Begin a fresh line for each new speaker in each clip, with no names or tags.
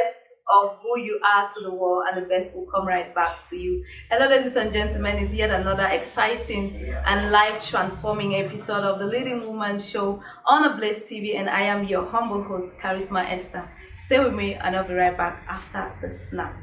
best of who you are to the world, and the best will come right back to you. Hello, ladies and gentlemen. It's yet another exciting and life-transforming episode of the Leading Woman Show on Ablaze TV, and I am your humble host, Carisma Esther. Stay with me, and I'll be right back after the snap.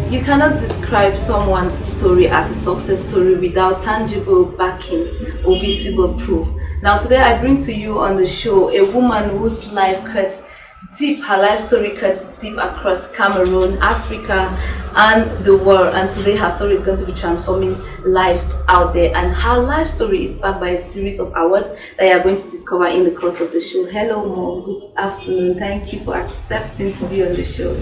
You cannot describe someone's story as a success story without tangible backing or visible proof. Now today I bring to you on the show a woman whose life cuts deep, her life story cuts deep across Cameroon, Africa, and the world. And today her story is going to be transforming lives out there. And her life story is backed by a series of awards that you are going to discover in the course of the show. Hello, Mom. Good afternoon. Thank you for accepting to be on the show.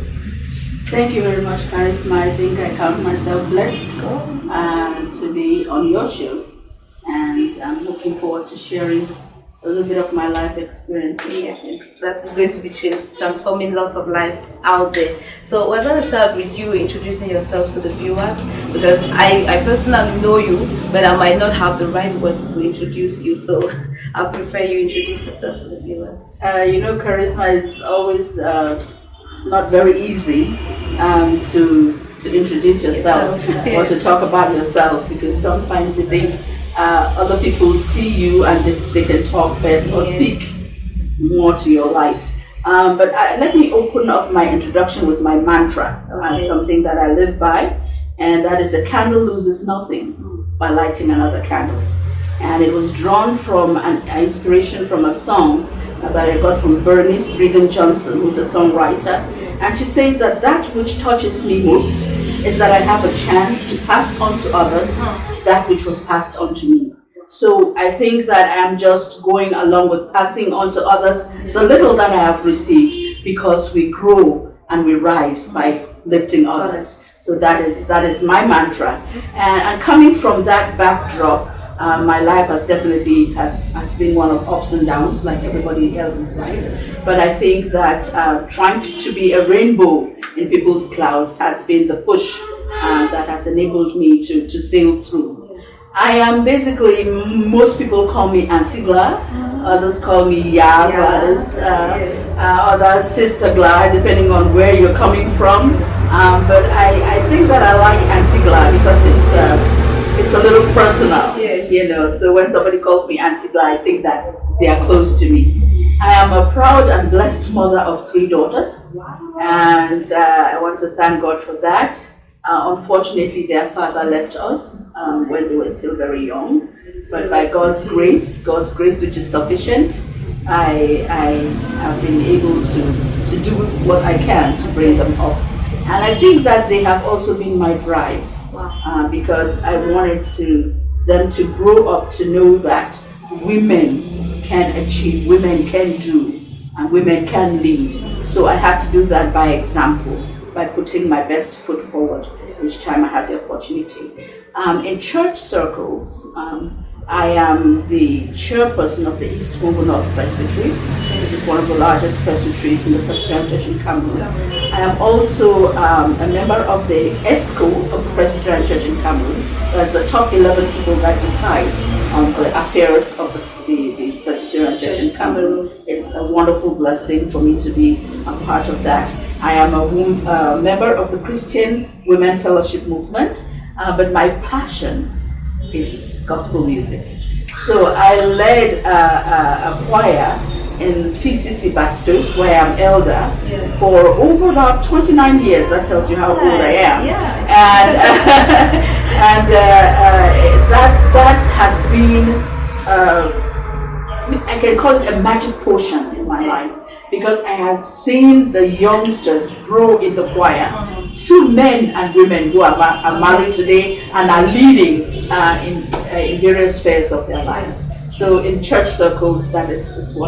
Thank you very much, Carisma. I think I count myself blessed to be on your show, and I'm looking forward to sharing a little bit of my life experience.
Yes, that is going to be transforming lots of lives out there. So we're going to start with you introducing yourself to the viewers, because I personally know you, but I might not have the right words to introduce you, so I prefer you introduce yourself to the viewers.
Charisma is always not very easy to introduce yourself
yes.
or to talk about yourself, because sometimes you think other people see you and they can talk better or speak more to your life. But let me open up my introduction with my mantra, something that I live by, and that is: a candle loses nothing by lighting another candle. And it was drawn from an inspiration from a song that I got from Bernice Regan Johnson, who's a songwriter. And she says that which touches me most is that I have a chance to pass on to others that which was passed on to me. So I think that I'm just going along with passing on to others the little that I have received, because we grow and we rise by lifting others. So that is my mantra. And coming from that backdrop, my life has definitely has been one of ups and downs, like everybody else's life. But I think that trying to be a rainbow in people's clouds has been the push that has enabled me to sail through. I am basically, most people call me Auntie Glad, others call me Yaa Gladys, others Sister Glad, depending on where you're coming from. But I think that I like Auntie Glad because it's a little personal, so when somebody calls me Auntie Glad, I think that they are close to me. I am a proud and blessed mother of 3 daughters, and I want to thank God for that. Unfortunately, their father left us when they were still very young, but by God's grace which is sufficient, I have been able to do what I can to bring them up. And I think that they have also been my drive. Because I wanted them to grow up to know that women can achieve, women can do, and women can lead. So I had to do that by example, by putting my best foot forward each time I had the opportunity. In church circles, I am the chairperson of the East Congo North Presbytery, which is one of the largest presbyteries in the Presbyterian Church in Cameroon. I am also a member of the ESCO of the Presbyterian Church in Cameroon. That's the top 11 people that decide on the affairs of the Presbyterian Church in Cameroon. It's a wonderful blessing for me to be a part of that. I am a member of the Christian Women Fellowship Movement, but my passion is gospel music. So I led a choir in PCC Bastos, where I'm elder, for over about 29 years. That tells you how old I am. And that has been, I can call it a magic portion in my life, because I have seen the youngsters grow in the choir. 2 men and women who are married today and are leading in various spheres of their lives. So in church circles, that's who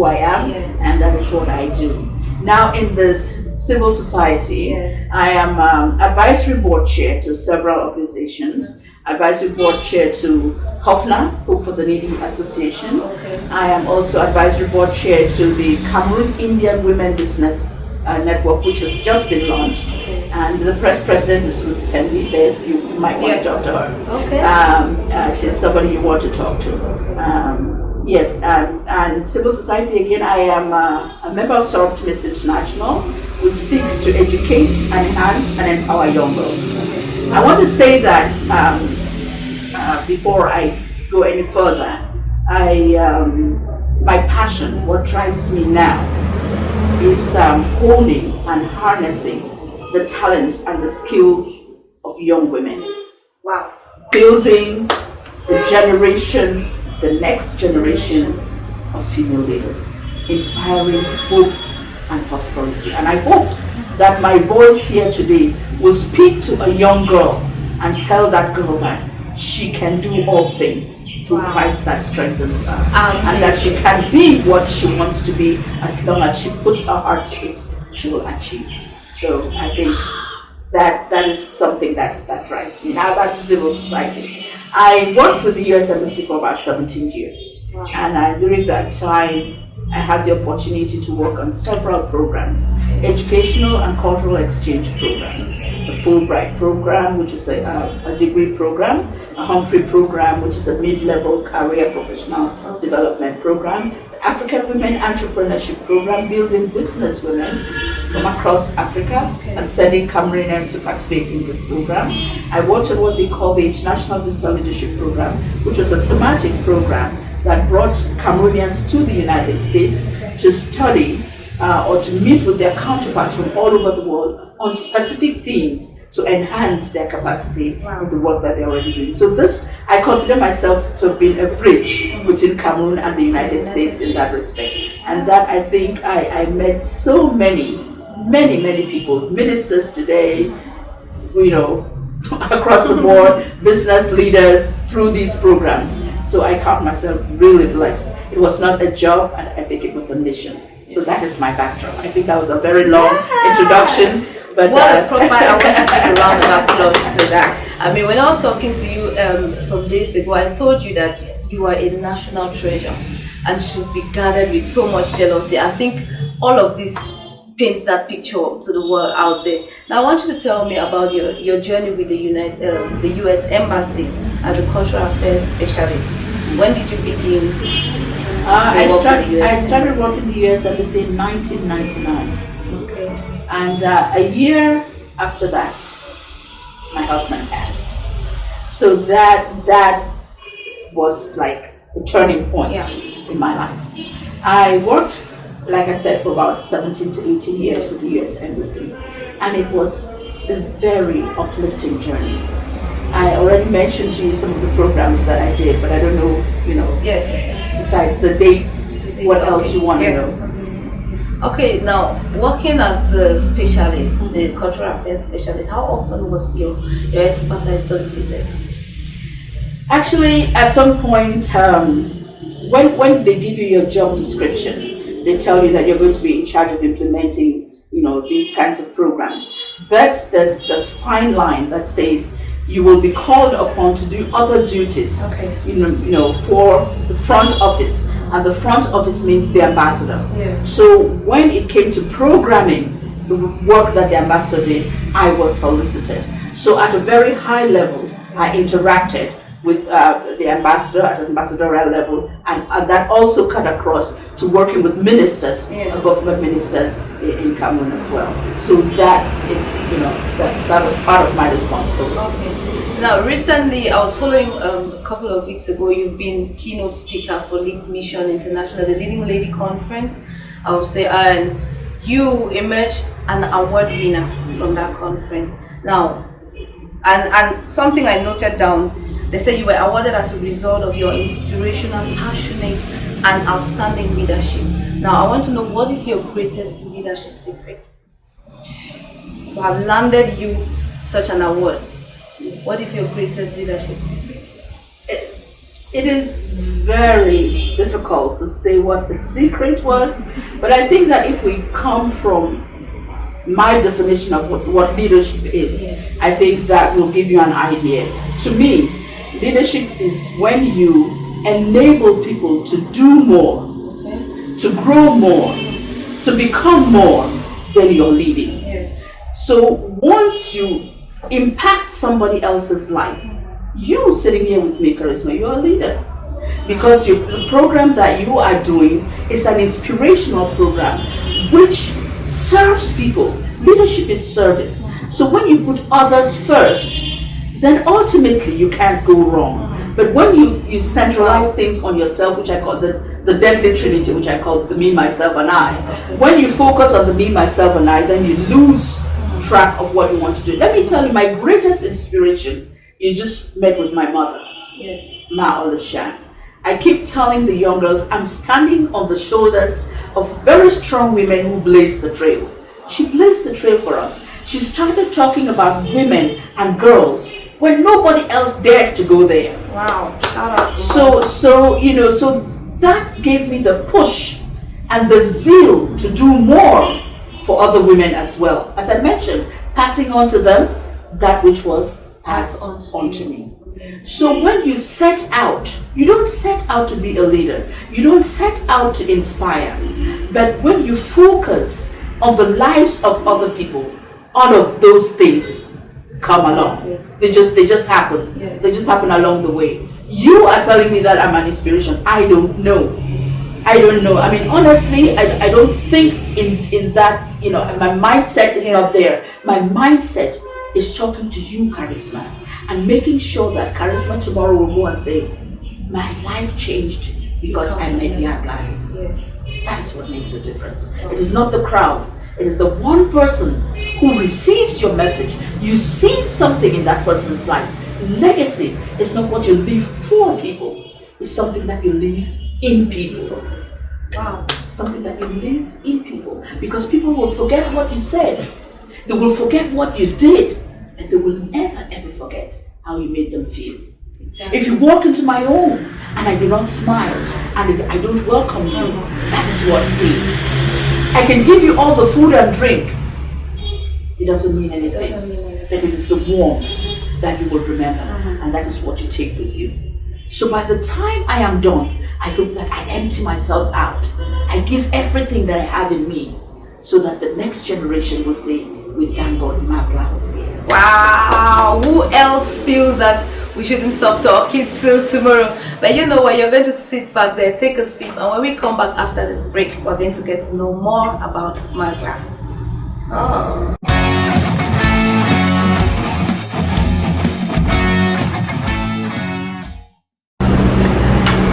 I am, and that is what I do. Now in this civil society, I am advisory board chair to several organizations. Advisory board chair to HOFNA, Hope for the Needy Association. I am also advisory board chair to the Cameroon Indian Women Business network, which has just been launched. And the president is Ruth Tembi. You might want to talk to her.
Okay.
She's somebody you want to talk to. Yes, and civil society, again, I am a member of Optimist International, which seeks to educate and enhance and empower young girls. I want to say that before I go any further, my passion, what drives me now, is honing and harnessing the talents and the skills of young women.
Wow.
Building the next generation of female leaders, inspiring hope and possibility. And I hope that my voice here today will speak to a young girl and tell that girl that she can do all things through Christ that strengthens her, and that she can be what she wants to be as long as she puts her heart to it, she will achieve. So I think that is something that drives me. Now that's civil society. I worked with the U.S. Embassy for about 17 years, and during that time I had the opportunity to work on several programs, educational and cultural exchange programs, the Fulbright program, which is a degree program, a Humphrey program, which is a mid-level career professional development program, the African Women Entrepreneurship Program, building business women from across Africa and sending Cameroonians to participate in the program. I worked on what they call the International Digital Leadership Program, which was a thematic program that brought Cameroonians to the United States to study or to meet with their counterparts from all over the world on specific themes to enhance their capacity in the work that they're already doing. So this, I consider myself to have been a bridge between Cameroon and the United States in that respect. And that I think I met so many people, ministers today, across the board, business leaders through these programs. So I count myself really blessed. It was not a job, and I think it was a mission. So that is my backdrop. I think that was a very long introduction. But
what a profile. I want to give a round of applause to that. I mean, when I was talking to you some days ago, I told you that you are a national treasure and should be guarded with so much jealousy. I think all of this paints that picture to the world out there. Now I want you to tell me about your journey with the U.S. Embassy as a cultural affairs specialist. When did you begin?
I started working in the U.S. Embassy in 1999.
Okay.
And a year after that, my husband passed. So that was like a turning point in my life. I worked, like I said, for about 17 to 18 years with the U.S. Embassy, and it was a very uplifting journey. I already mentioned to you some of the programs that I did, but I don't know,
Yes.
Besides the dates, what else you want to know?
Okay, now working as the specialist, the cultural affairs specialist, how often was your expertise solicited?
Actually, at some point, when they give you your job description, they tell you that you're going to be in charge of implementing, these kinds of programs. But there's fine line that says you will be called upon to do other duties, for the front office. And the front office means the ambassador.
Yeah.
So when it came to programming the work that the ambassador did, I was solicited. So at a very high level, I interacted with the ambassador at an ambassadorial level, and that also cut across to working with ministers, government ministers in Cameroon as well. So that was part of my responsibility.
Okay. Now, recently, I was following a couple of weeks ago, you've been keynote speaker for Leeds Mission International, the Leading Lady Conference, I would say, and you emerged an award winner from that conference. Now, and something I noted down, they said you were awarded as a result of your inspirational, passionate, and outstanding leadership. Now, I want to know, what is your greatest leadership secret? To have landed you such an award. What is your greatest leadership secret?
It is very difficult to say what the secret was, but I think that if we come from my definition of what leadership is, I think that will give you an idea. To me, leadership is when you enable people to do more, to grow more, to become more, then you're leading.
Yes.
So once you impact somebody else's life, you sitting here with me, Carisma, you're a leader. Because the program that you are doing is an inspirational program which serves people. Leadership is service. So when you put others first, then ultimately you can't go wrong. But when you centralize things on yourself, which I call the deadly trinity, which I call the me, myself, and I. When you focus on the me, myself, and I, then you lose track of what you want to do. Let me tell you, my greatest inspiration, you just met with my mother.
Yes.
Ma Olishan. I keep telling the young girls, I'm standing on the shoulders of very strong women who blazed the trail. She blazed the trail for us. She started talking about women and girls when nobody else dared to go there.
Wow. Shout out to
So that gave me the push and the zeal to do more for other women as well. As I mentioned, passing on to them that which was passed on to me. So when you set out, you don't set out to be a leader. You don't set out to inspire. But when you focus on the lives of other people, all of those things come along.
Yes.
They just happen.
Yeah.
They just happen along the way. You are telling me that I'm an inspiration. I don't know. I mean, honestly, I don't think in that, my mindset is not there. My mindset is talking to you, Carisma, and making sure that Carisma tomorrow will go and say, my life changed because I met Yaa Gladys.
Yes.
That is what makes a difference. It is not the crowd. It is the one person who receives your message. You see something in that person's life. Legacy is not what you leave for people. It's something that you leave in people.
Wow.
Something that you leave in people. Because people will forget what you said. They will forget what you did. And they will never ever forget how you made them feel. Exactly. If you walk into my home and I do not smile and I don't welcome you, that is what stays. I can give you all the food and drink. It doesn't mean anything. But it is the warmth that you will remember. And that is what you take with you. So by the time I am done, I hope that I empty myself out. I give everything that I have in me so that the next generation will say, we thank God, Yaa Gladys here.
Wow. Who else feels that we shouldn't stop talking till tomorrow? But you know what? You're going to sit back there, take a sip, and when we come back after this break, we're going to get to know more about Yaa Gladys. Oh.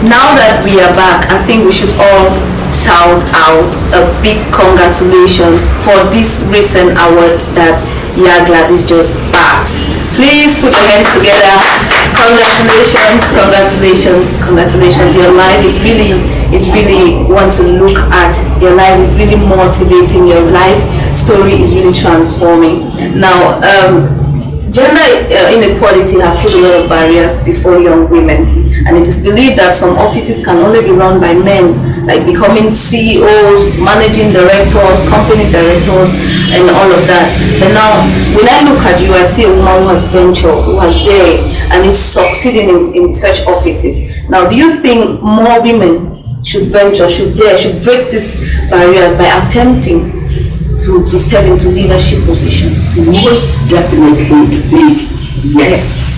Now that we are back, I think we should all shout out a big congratulations for this recent award that Yaa Gladys just bagged. Please put your hands together. Congratulations, congratulations, congratulations. Your life is really one to look at. Your life is really motivating. Your life story is really transforming. Now, gender inequality has put a lot of barriers before young women, and it is believed that some offices can only be run by men, like becoming CEOs, managing directors, company directors, and all of that. But now, when I look at you, I see a woman who has ventured, who has dared, and is succeeding in such offices. Now, do you think more women should venture, should dare, should break these barriers by attempting to step into leadership positions?
Most definitely big yes.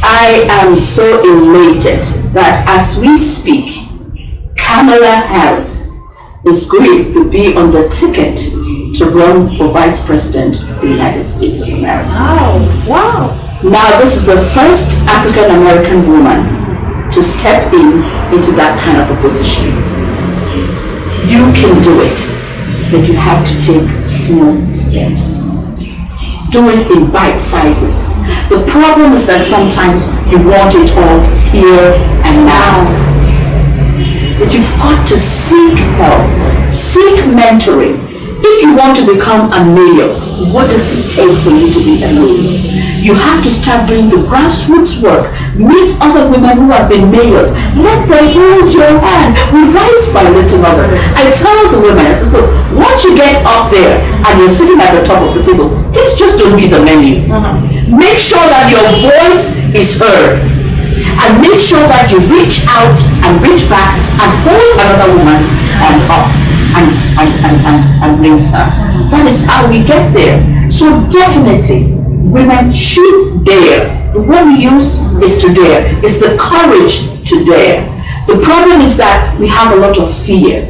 I am so elated that as we speak, Kamala Harris is going to be on the ticket to run for Vice President of the United States of America.
Wow.
Now this is the first African American woman to step into that kind of a position. You can do it. But you have to take small steps. Do it in bite sizes. The problem is that sometimes you want it all here and now. But you've got to seek help, seek mentoring. If you want to become a mayor, what does it take for you to be a mayor? You have to start doing the grassroots work. Meet other women who have been mayors. Let them hold your hand. We rise by lifting others. I tell the women, I said, so once you get up there and you're sitting at the top of the table, please just don't be the menu. Make sure that your voice is heard. And make sure that you reach out and reach back and hold another woman's hand up. and brings her. That is how we get there. So definitely, women should dare. The word we used is to dare. It's the courage to dare. The problem is that we have a lot of fear.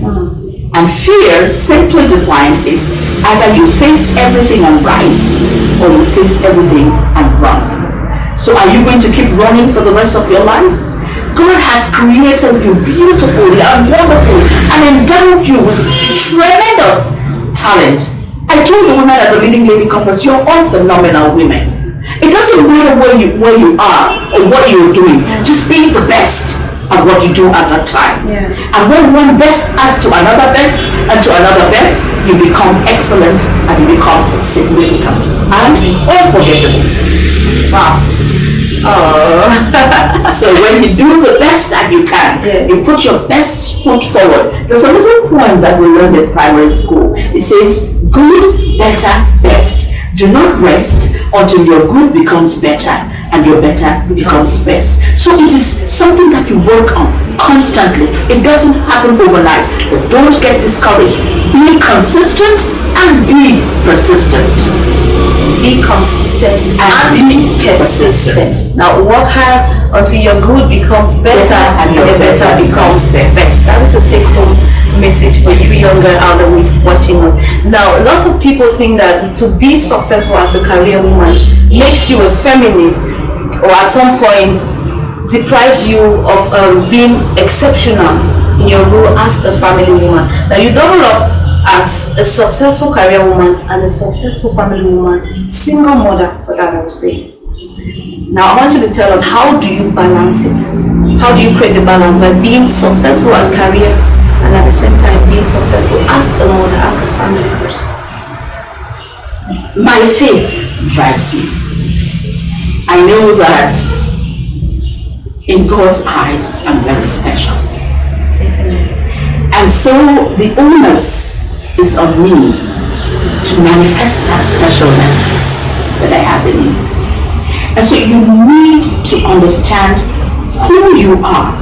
And fear, simply defined, is either you face everything and rise, or you face everything and run. So are you going to keep running for the rest of your lives? God has created you beautifully and wonderfully and endowed you with tremendous talent. I told the women at the Leading Lady Conference, you're all phenomenal women. It doesn't matter where you are or what you're doing. Just be the best at what you do at that time. And when one best adds to another best and to another best, you become excellent and you become significant and unforgettable. Wow. So when you do the best that you can, you put your best foot forward. There's a little poem that we learned in primary school. It says, good, better, best. Do not rest until your good becomes better and your better becomes best. So it is something that you work on constantly. It doesn't happen overnight. But don't get discouraged. Be consistent and be persistent.
Be consistent and be persistent. Now work hard until your good becomes better and your better becomes the best. That is a take-home message for you younger elderlies watching us. Now, lots of people think that to be successful as a career woman makes you a feminist, or at some point deprives you of being exceptional in your role as a family woman. Now you double up as a successful career woman and a successful family woman, single mother for that I would say. Now I want you to tell us, how do you balance it? How do you create the balance by being successful at career and at the same time being successful as a mother, as a family person?
My faith drives me. I know that in God's eyes I'm very special.
Definitely.
And so the onus is on me to manifest that specialness that I have in me. And so you need to understand who you are.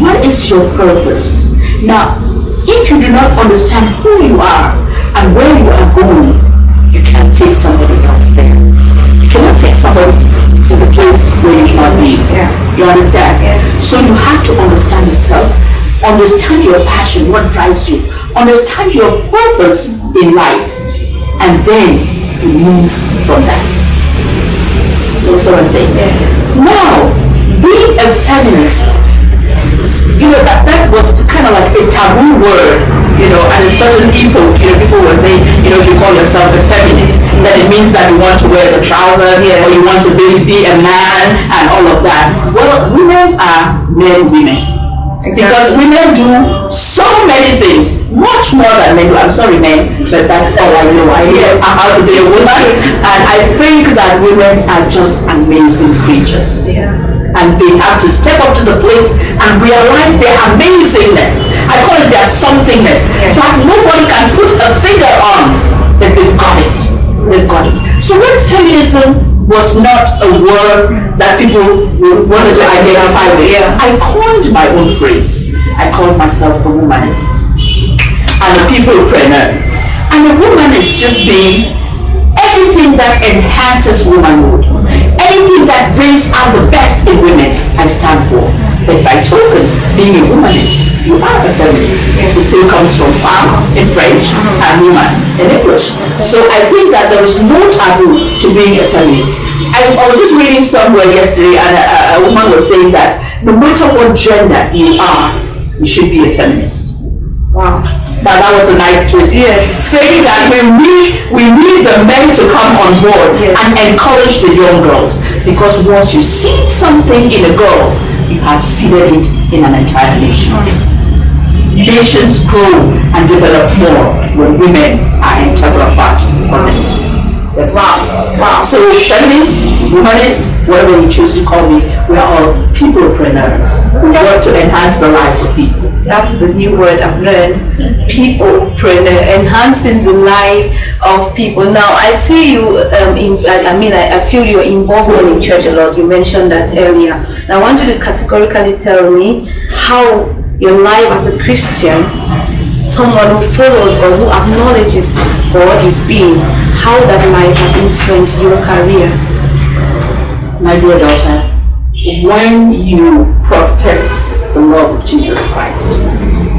What is your purpose? Now, if you do not understand who you are and where you are going, you can't take somebody else there. You cannot take somebody to the place where you cannot be. You understand?
Yes.
So you have to understand yourself, understand your passion, what drives you, understand your purpose in life, and then you move from that. That's what I'm saying.
Yes.
Now, being a feminist, you know, that was kind of like a taboo word, you know, at a certain people, you know, people were saying, you know, if you call yourself a feminist, then it means that you want to wear the trousers, or you want to be a man, and all of that. Well, women are women. Exactly. Because women do so many things, much more than men do. I'm sorry, men, but that's all I know. I know how to be a woman, and I think that women are just amazing creatures. And they have to step up to the plate and realize their amazingness. I call it their somethingness, that nobody can put a finger on, that they've got it. They've got it. So when feminism was not a word that people wanted to identify with, I coined my own phrase. I called myself a womanist and a peoplepreneur. And a woman is just being anything that enhances womanhood, anything that brings out the best in women, I stand for. But by token, being a womanist, you are a feminist. The same comes from femme in French and woman in English. So I think that there is no taboo to being a feminist. I was just reading somewhere yesterday, and a woman was saying that no matter what gender you are, you should be a feminist.
Wow.
Now that was a nice twist. Saying that we need the men to come on board and encourage the young girls, because once you see something in a girl, you have seeded it in an entire nation. Nations grow and develop more when women are integral part of it. Wow. So feminist, humanist, whatever you choose to call me, we are all peoplepreneurs. We work to enhance the lives of people.
That's the new word I've learned. Peoplepreneur, enhancing the life of people. Now I see you I feel you're involved in church a lot. You mentioned that earlier. Now I want you to categorically tell me how your life as a Christian someone who follows or who acknowledges God is being, how that life has influenced your career?
My dear daughter, when you profess the love of Jesus Christ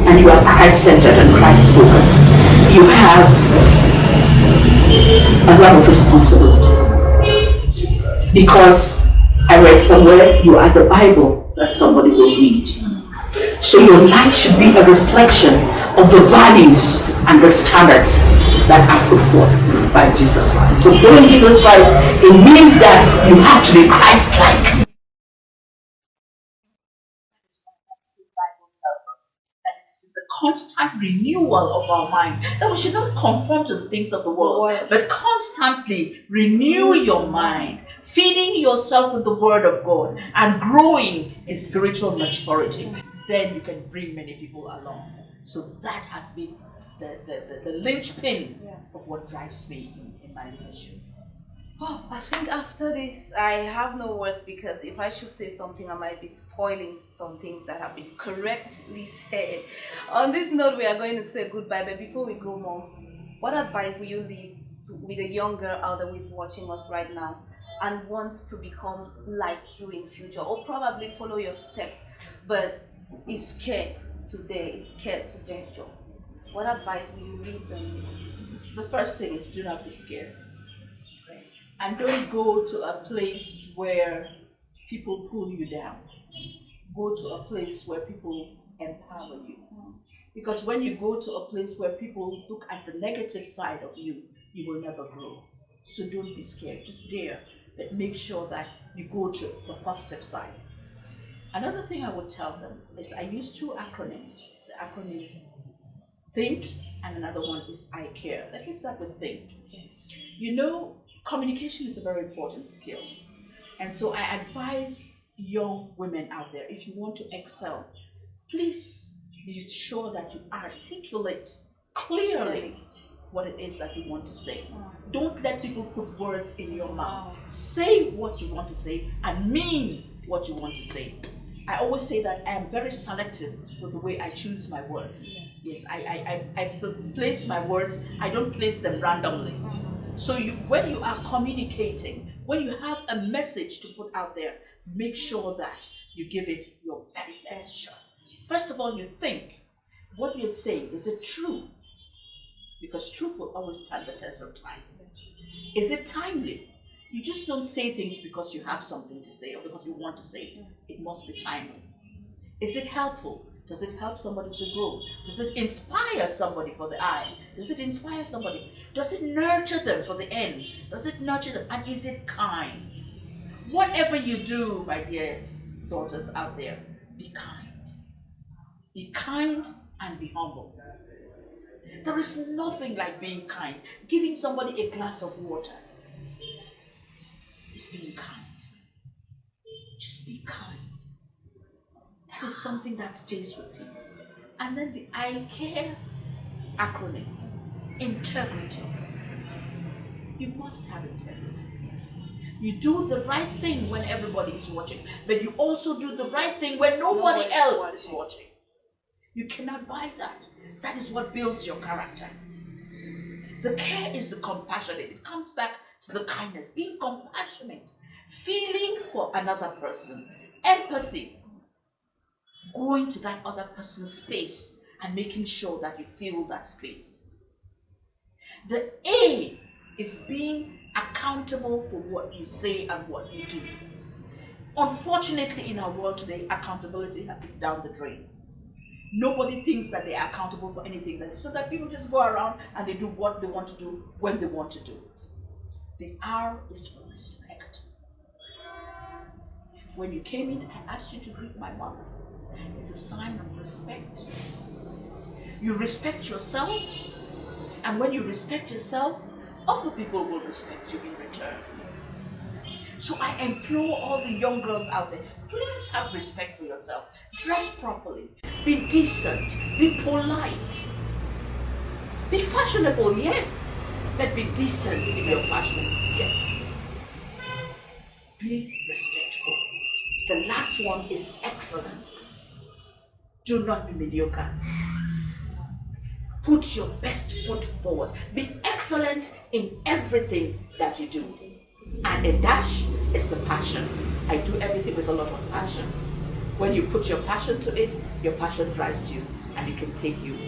and you are Christ-centered and Christ-focused, you have a lot of responsibility. Because I read somewhere, you are the Bible that somebody will read. So your life should be a reflection of the values and the standards that are put forth by Jesus Christ. So following Jesus Christ, it means that you have to be Christ-like. The Bible tells us that it's the constant renewal of our mind, that we should not conform to the things of the world, but constantly renew your mind, feeding yourself with the Word of God and growing in spiritual maturity. Then you can bring many people along. So that has been the linchpin of what drives me in my leadership.
Oh, I think after this, I have no words, because if I should say something, I might be spoiling some things that have been correctly said. On this note, we are going to say goodbye, but before we go, Mom, what advice will you leave with a young girl out there who is watching us right now and wants to become like you in future, or probably follow your steps, but is scared today, is scared to venture? What advice will you leave them with?
The first thing is, do not be scared. And don't go to a place where people pull you down. Go to a place where people empower you. Because when you go to a place where people look at the negative side of you, you will never grow. So don't be scared, just dare, but make sure that you go to the positive side. Another thing I would tell them is, I use two acronyms. The acronym THINK and another one is I CARE. Let me start with THINK. You know, communication is a very important skill. And so I advise young women out there, if you want to excel, please be sure that you articulate clearly what it is that you want to say. Don't let people put words in your mouth. Say what you want to say and mean what you want to say. I always say that I am very selective with the way I choose my words. Yes, I place my words, I don't place them randomly. So when you are communicating, when you have a message to put out there, make sure that you give it your very best shot. First of all, you think, what you're saying, is it true? Because truth will always stand the test of time. Is it timely? You just don't say things because you have something to say or because you want to say it. It must be timely. Is it helpful? Does it help somebody to grow? Does it inspire somebody for the eye? Does it inspire somebody? Does it nurture them for the end? Does it nurture them? And is it kind? Whatever you do, my dear daughters out there, be kind. Be kind and be humble. There is nothing like being kind. Giving somebody a glass of water is being kind. Just be kind. That is something that stays with you. And then the I CARE acronym, integrity. You must have integrity. You do the right thing when everybody is watching, but you also do the right thing when nobody else is watching. You cannot buy that. That is what builds your character. The care is the compassionate. It comes back to the kindness, being compassionate, feeling for another person, empathy, going to that other person's space and making sure that you feel that space. The A is being accountable for what you say and what you do. Unfortunately, in our world today, accountability is down the drain. Nobody thinks that they are accountable for anything, so that people just go around and they do what they want to do when they want to do it. The R is for respect. When you came in, I asked you to greet my mother. It's a sign of respect. You respect yourself, and when you respect yourself, other people will respect you in return. So I implore all the young girls out there, please have respect for yourself. Dress properly. Be decent. Be polite. Be fashionable, yes. But be decent if you're fashionable, yes. Be respectful. The last one is excellence. Do not be mediocre. Put your best foot forward. Be excellent in everything that you do. And a dash is the passion. I do everything with a lot of passion. When you put your passion to it, your passion drives you and it can take you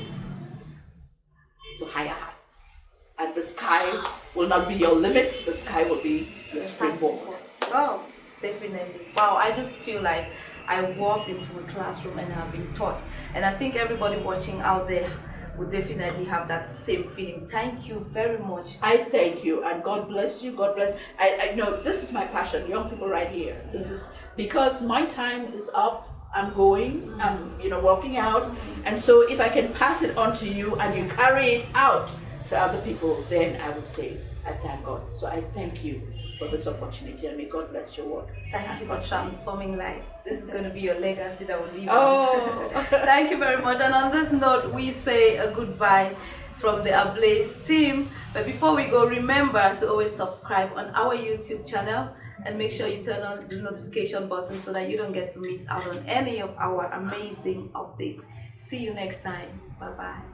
to higher heights. And the sky will not be your limit, the sky will be your springboard.
Oh, definitely. Wow, I just feel like I walked into a classroom and I've been taught. And I think everybody watching out there would definitely have that same feeling. Thank you very much.
I thank you and God bless you. God bless. I know this is my passion, young people right here. This is because my time is up. I'm going, I'm working out, and so if I can pass it on to you and you carry it out to other people, then I would say I thank God. So I thank you for this opportunity and may God bless your work.
Thank you for transforming lives. This is going to be your legacy that will live
on.
Thank you very much. And on this note, we say a goodbye from the Ablaze team. But before we go, remember to always subscribe on our YouTube channel and make sure you turn on the notification button so that you don't get to miss out on any of our amazing updates. See you next time. Bye-bye.